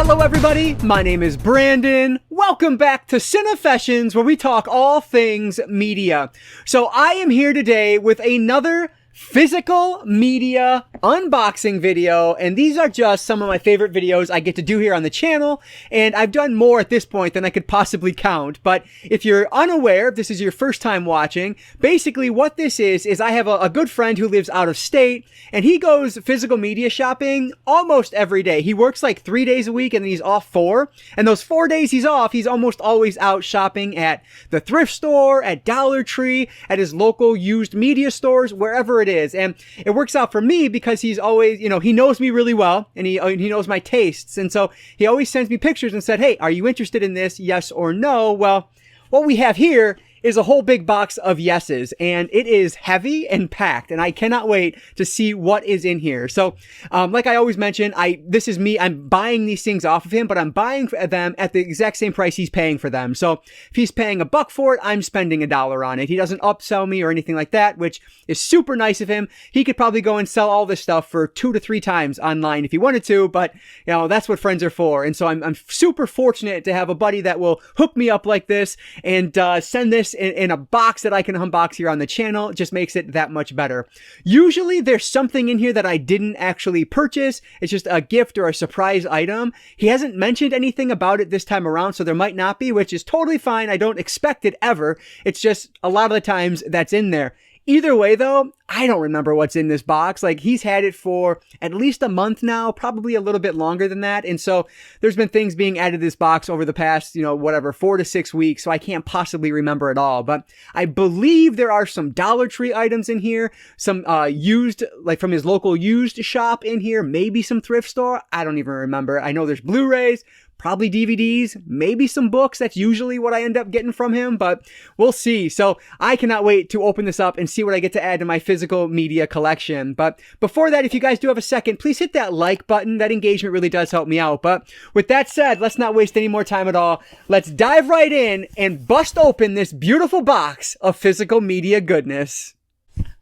Hello everybody, my name is Brandon. Welcome back to Cinefessions, where we talk all things media. So I am here today with another physical media unboxing video, and these are just some of my favorite videos I get to do here on the channel, and I've done more at this point than I could possibly count. But if you're unaware, if this is your first time watching, basically what this is I have a good friend who lives out of state, and he goes physical media shopping almost every day. He works like 3 days a week and then he's off 4, and those 4 days he's off, he's almost always out shopping at the thrift store, at Dollar Tree, at his local used media stores, wherever it is. And it works out for me because he's always, he knows me really well, and he knows my tastes. And so he always sends me pictures and said, hey, are you interested in this? Yes or no? Well, what we have here is a whole big box of yeses, and it is heavy and packed, and I cannot wait to see what is in here. So, like I always mention, this is me. I'm buying these things off of him, but I'm buying them at the exact same price he's paying for them. So if he's paying $1 for it, I'm spending $1 on it. He doesn't upsell me or anything like that, which is super nice of him. He could probably go and sell all this stuff for 2 to 3 times online if he wanted to, but that's what friends are for. And so I'm super fortunate to have a buddy that will hook me up like this and send this in a box that I can unbox here on the channel. It just makes it that much better. Usually there's something in here that I didn't actually purchase. It's just a gift or a surprise item. He hasn't mentioned anything about it this time around, so there might not be, which is totally fine. I don't expect it ever. It's just a lot of the times that's in there. Either way, though, I don't remember what's in this box. Like, he's had it for at least a month now, probably a little bit longer than that. And so there's been things being added to this box over the past, 4 to 6 weeks. So I can't possibly remember it all. But I believe there are some Dollar Tree items in here, some used, like from his local used shop in here, maybe some thrift store. I don't even remember. I know there's Blu-rays, probably DVDs, maybe some books. That's usually what I end up getting from him, but we'll see. So I cannot wait to open this up and see what I get to add to my physical media collection. But before that, if you guys do have a second, please hit that like button. That engagement really does help me out. But with that said, let's not waste any more time at all. Let's dive right in and bust open this beautiful box of physical media goodness.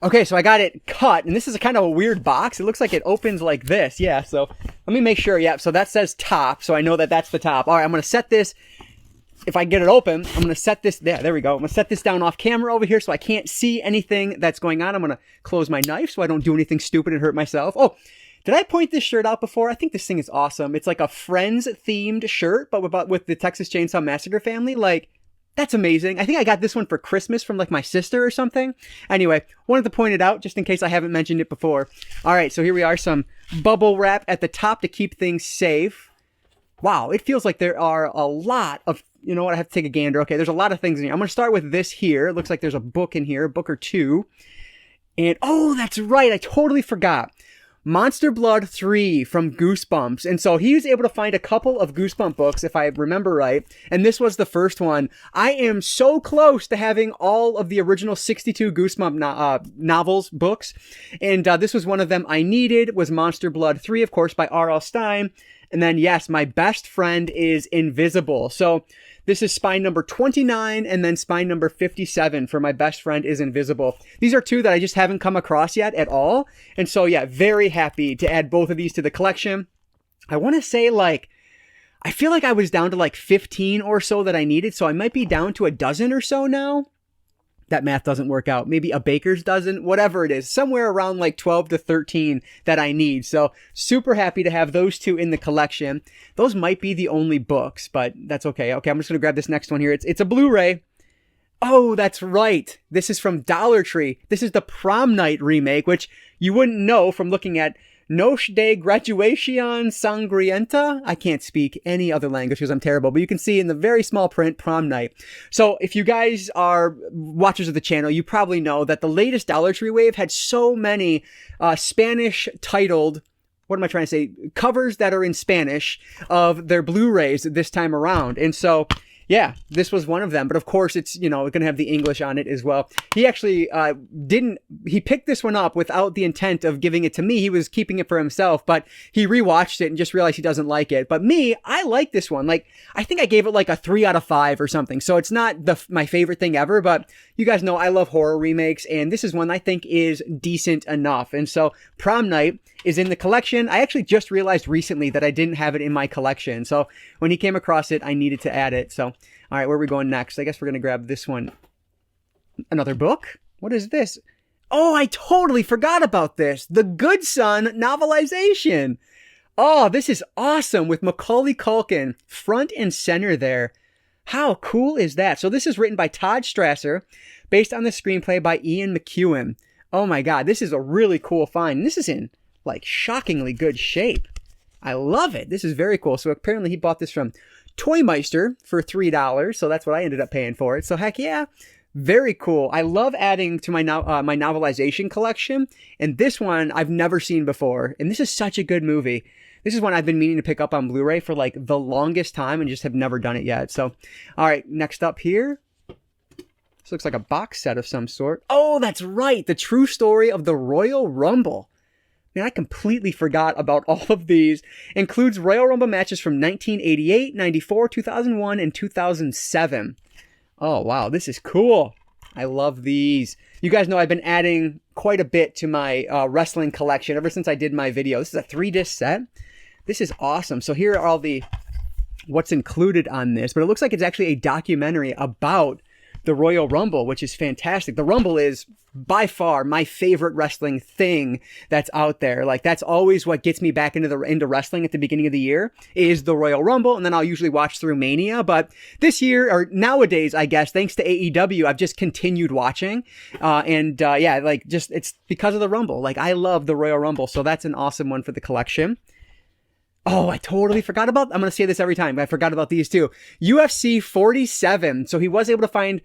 Okay, so I got it cut, and this is a kind of a weird box. It looks like it opens like this. Yeah, so let me make sure. Yeah, so that says top, so I know that that's the top. All right, I'm going to set this. If I get it open, I'm going to set this. There we go. I'm going to set this down off camera over here so I can't see anything that's going on. I'm going to close my knife so I don't do anything stupid and hurt myself. Oh, did I point this shirt out before? I think this thing is awesome. It's like a Friends-themed shirt, but with the Texas Chainsaw Massacre family. Like, that's amazing. I think I got this one for Christmas from like my sister or something. Anyway, wanted to point it out just in case I haven't mentioned it before. All right, so here we are, some bubble wrap at the top to keep things safe. Wow, it feels like there are a lot of, you know what, I have to take a gander. Okay, there's a lot of things in here. I'm going to start with this here. It looks like there's a book in here, a book or two. And, oh, that's right, I totally forgot. Monster Blood 3 from Goosebumps. And so he was able to find a couple of Goosebump books, if I remember right. And this was the first one. I am so close to having all of the original 62 Goosebump novels, books. And this was one of them I needed, was Monster Blood 3, of course, by R.L. Stine. And then, yes, my best friend is Invisible. So this is spine number 29 and then spine number 57 for my best friend is Invisible. These are two that I just haven't come across yet at all. And so, yeah, very happy to add both of these to the collection. I want to say I feel like I was down to 15 or so that I needed. So I might be down to a dozen or so now. That math doesn't work out. Maybe a baker's dozen, whatever it is, somewhere around 12 to 13 that I need. So super happy to have those two in the collection. Those might be the only books, but that's okay. Okay, I'm just going to grab this next one here. It's a Blu-ray. Oh, that's right. This is from Dollar Tree. This is the Prom Night remake, which you wouldn't know from looking at Noche de Graduación Sangrienta. I can't speak any other language because I'm terrible, but you can see in the very small print, Prom Night. So if you guys are watchers of the channel, you probably know that the latest Dollar Tree wave had so many Spanish titled, what am I trying to say, covers that are in Spanish of their Blu-rays this time around. And so Yeah, this was one of them. But of course, it's, going to have the English on it as well. He actually he picked this one up without the intent of giving it to me. He was keeping it for himself, but he rewatched it and just realized he doesn't like it. But me, I like this one. Like, I think I gave it like a 3 out of 5 or something. So it's not my favorite thing ever, but you guys know I love horror remakes, and this is one I think is decent enough. And so Prom Night is in the collection. I actually just realized recently that I didn't have it in my collection. So when he came across it, I needed to add it. So, all right, where are we going next? I guess we're going to grab this one. Another book? What is this? Oh, I totally forgot about this. The Good Son novelization. Oh, this is awesome with Macaulay Culkin front and center there. How cool is that? So this is written by Todd Strasser, based on the screenplay by Ian McEwan. Oh my God, this is a really cool find. This is in like shockingly good shape. I love it. This is very cool. So apparently he bought this from Toymeister for $3. So that's what I ended up paying for it. So heck yeah, very cool. I love adding to my my novelization collection. And this one I've never seen before. And this is such a good movie. This is one I've been meaning to pick up on Blu-ray for like the longest time and just have never done it yet. So, all right, next up here. This looks like a box set of some sort. Oh, that's right. The true story of the Royal Rumble. Man, I completely forgot about all of these. Includes Royal Rumble matches from 1988, 94, 2001, and 2007. Oh, wow. This is cool. I love these. You guys know I've been adding quite a bit to my wrestling collection ever since I did my video. This is a 3-disc set. This is awesome. So here are all the what's included on this. But it looks like it's actually a documentary about the Royal Rumble, which is fantastic. The Rumble is by far my favorite wrestling thing that's out there. Like, that's always what gets me back into wrestling at the beginning of the year is the Royal Rumble. And then I'll usually watch through Mania. But this year, or nowadays, I guess, thanks to AEW, I've just continued watching. Yeah, like, just, it's because of the Rumble. Like, I love the Royal Rumble. So that's an awesome one for the collection. Oh, I totally forgot about, I'm going to say this every time. I forgot about these too. UFC 47. So he was able to find,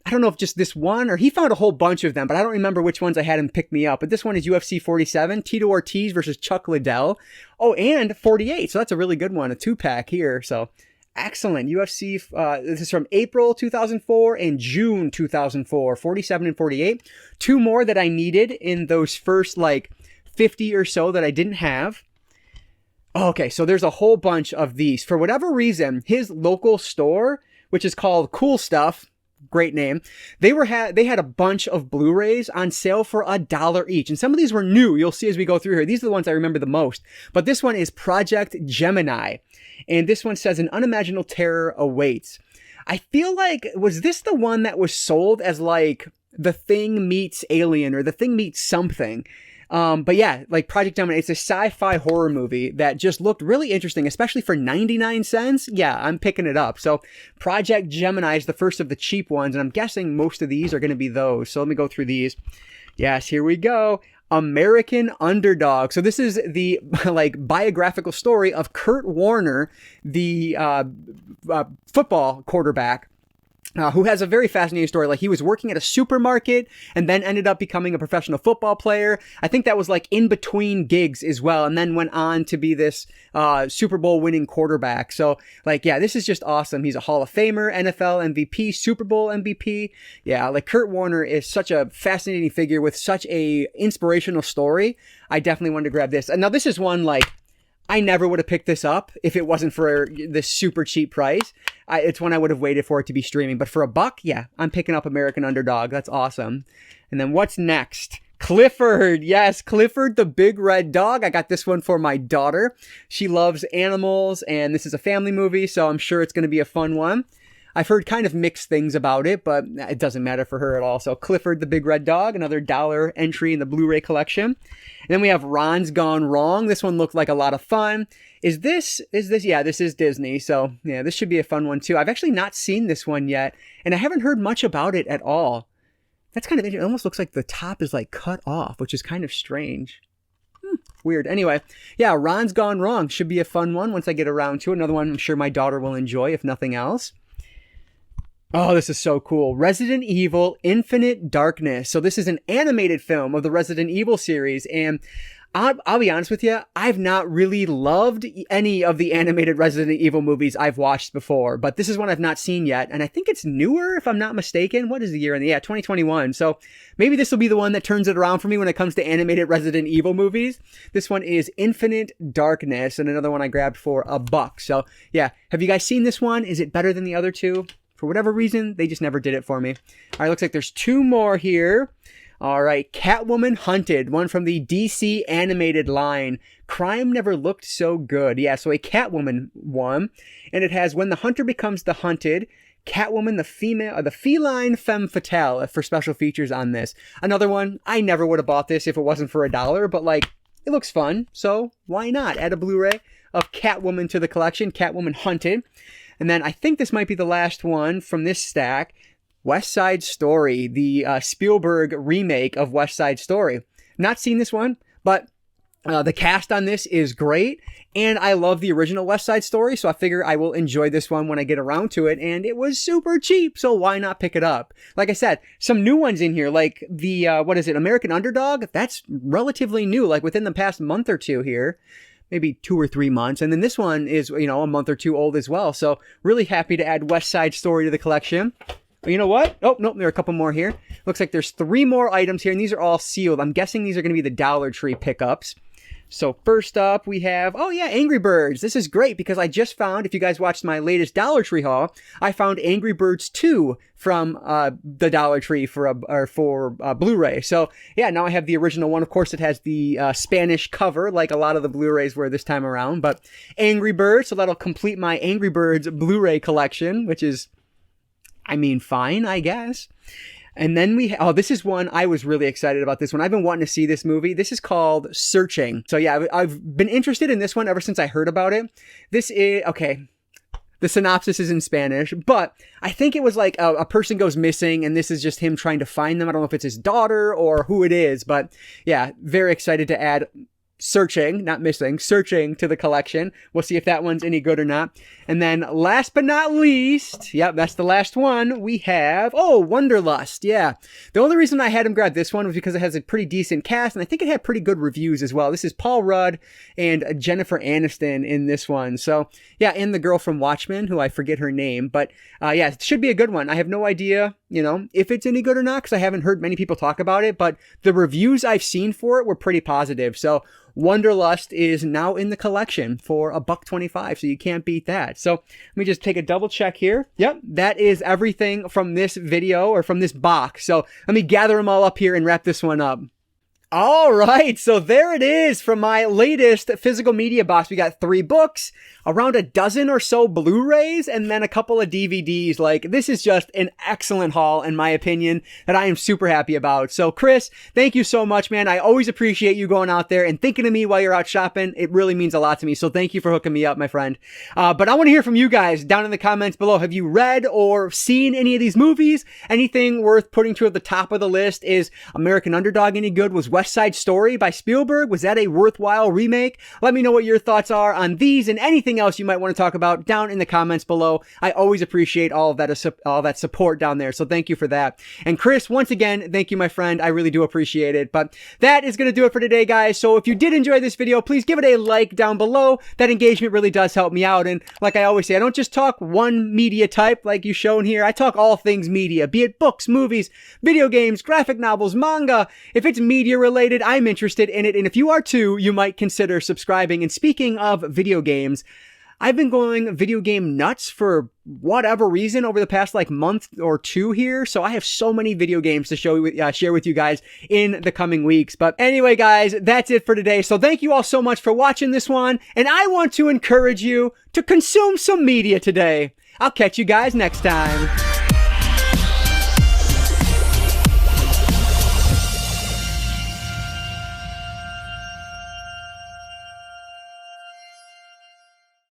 I don't know if just this one, or he found a whole bunch of them, but I don't remember which ones I had him pick me up. But this one is UFC 47, Tito Ortiz versus Chuck Liddell. Oh, and 48. So that's a really good one, a 2-pack here. So excellent. UFC, this is from April 2004 and June 2004, 47 and 48. 2 more that I needed in those first like 50 or so that I didn't have. Okay, so there's a whole bunch of these. For whatever reason, his local store, which is called Cool Stuff, great name, they had a bunch of Blu-rays on sale for $1 each. And some of these were new. You'll see as we go through here. These are the ones I remember the most. But this one is Project Gemini. And this one says, an unimaginable terror awaits. I feel like, was this the one that was sold as like The Thing meets Alien or The Thing meets something? But yeah, like Project Gemini, it's a sci-fi horror movie that just looked really interesting, especially for 99 cents. Yeah, I'm picking it up. So Project Gemini is the first of the cheap ones, and I'm guessing most of these are going to be those. So let me go through these. Yes, here we go. American Underdog. So this is the like biographical story of Kurt Warner, the football quarterback. Who has a very fascinating story. Like, he was working at a supermarket and then ended up becoming a professional football player. I think that was like in between gigs as well, and then went on to be this Super Bowl winning quarterback. So like, yeah, this is just awesome. He's a Hall of Famer, NFL MVP, Super Bowl MVP. Yeah, like Kurt Warner is such a fascinating figure with such a inspirational story. I definitely wanted to grab this. And now this is one like, I never would have picked this up if it wasn't for this super cheap price. It's one I would have waited for it to be streaming. But for $1, yeah, I'm picking up American Underdog. That's awesome. And then what's next? Clifford. Yes, Clifford the Big Red Dog. I got this one for my daughter. She loves animals, and this is a family movie, so I'm sure it's going to be a fun one. I've heard kind of mixed things about it, but it doesn't matter for her at all. So Clifford the Big Red Dog, another $1 entry in the Blu-ray collection. And then we have Ron's Gone Wrong. This one looked like a lot of fun. Is this, yeah, this is Disney. So yeah, this should be a fun one too. I've actually not seen this one yet, and I haven't heard much about it at all. That's kind of interesting. It almost looks like the top is like cut off, which is kind of strange. Weird. Anyway, yeah, Ron's Gone Wrong should be a fun one once I get around to it. Another one I'm sure my daughter will enjoy, if nothing else. Oh, this is so cool. Resident Evil Infinite Darkness. So this is an animated film of the Resident Evil series, and I'll be honest with you, I've not really loved any of the animated Resident Evil movies I've watched before, but this is one I've not seen yet, and I think it's newer, if I'm not mistaken. What is the year in the, yeah, 2021, so maybe this will be the one that turns it around for me when it comes to animated Resident Evil movies. This one is Infinite Darkness, and another one I grabbed for $1. So, yeah, have you guys seen this one? Is it better than the other two? For whatever reason, they just never did it for me. All right, looks like there's 2 more here. All right, Catwoman Hunted, one from the DC animated line. Crime never looked so good. Yeah, so a Catwoman one, and it has when the hunter becomes the hunted, Catwoman, the feline femme fatale for special features on this. Another one, I never would have bought this if it wasn't for $1, but like, it looks fun, so why not? Add a Blu-ray of Catwoman to the collection, Catwoman Hunted. And then I think this might be the last one from this stack. West Side Story, the Spielberg remake of West Side Story. Not seen this one, but the cast on this is great, and I love the original West Side Story, so I figure I will enjoy this one when I get around to it, and it was super cheap, so why not pick it up? Like I said, some new ones in here, like the, American Underdog? That's relatively new, like within the past month or two here. Maybe 2 or 3 months. And then this one is, a month or two old as well, so really happy to add West Side Story to the collection. You know what? Oh, nope, there are a couple more here. Looks like there's 3 more items here, and these are all sealed. I'm guessing these are going to be the Dollar Tree pickups. So first up, we have, oh yeah, Angry Birds. This is great because I just found, if you guys watched my latest Dollar Tree haul, I found Angry Birds 2 from the Dollar Tree for Blu-ray. So yeah, now I have the original one. Of course, it has the Spanish cover, like a lot of the Blu-rays were this time around. But Angry Birds, so that'll complete my Angry Birds Blu-ray collection, which is, fine, I guess. And then this is one I was really excited about. This one, I've been wanting to see this movie. This is called Searching. So yeah, I've been interested in this one ever since I heard about it. This is, okay, the synopsis is in Spanish, but I think it was like a person goes missing, and this is just him trying to find them. I don't know if it's his daughter or who it is, but yeah, very excited to add Searching, not missing, Searching to the collection. We'll see if that one's any good or not. And then last but not least, yep, that's the last one, we have, Wonderlust, yeah. The only reason I had him grab this one was because it has a pretty decent cast, and I think it had pretty good reviews as well. This is Paul Rudd and Jennifer Aniston in this one. So, yeah, and the girl from Watchmen, who I forget her name, but yeah, it should be a good one. I have no idea, if it's any good or not, because I haven't heard many people talk about it, but the reviews I've seen for it were pretty positive. So Wonderlust is now in the collection for $1.25, so you can't beat that. So let me just take a double check here. Yep, that is everything from this video, or from this box. So let me gather them all up here and wrap this one up. All right, so there it is from my latest physical media box. We got 3 books, around a dozen or so Blu-rays, and then a couple of DVDs. Like, this is just an excellent haul, in my opinion, that I am super happy about. So, Chris, thank you so much, man. I always appreciate you going out there and thinking of me while you're out shopping. It really means a lot to me, so thank you for hooking me up, my friend. But I want to hear from you guys down in the comments below. Have you read or seen any of these movies? Anything worth putting to at the top of the list? Is American Underdog any good? Was West Side Story by Spielberg, was that a worthwhile remake? Let me know what your thoughts are on these and anything else you might want to talk about down in the comments below. I always appreciate all of that support down there, so thank you for that. And Chris, once again, thank you, my friend. I really do appreciate it. But that is going to do it for today, guys. So if you did enjoy this video, please give it a like down below. That engagement really does help me out. And like I always say, I don't just talk one media type like you shown here. I talk all things media, be it books, movies, video games, graphic novels, manga. If it's media related, I'm interested in it, and if you are too, you might consider subscribing. And speaking of video games, I've been going video game nuts for whatever reason over the past month or two here, so I have so many video games to share with you guys in the coming weeks. But anyway, guys, that's it for today. So thank you all so much for watching this one, and I want to encourage you to consume some media today. I'll catch you guys next time.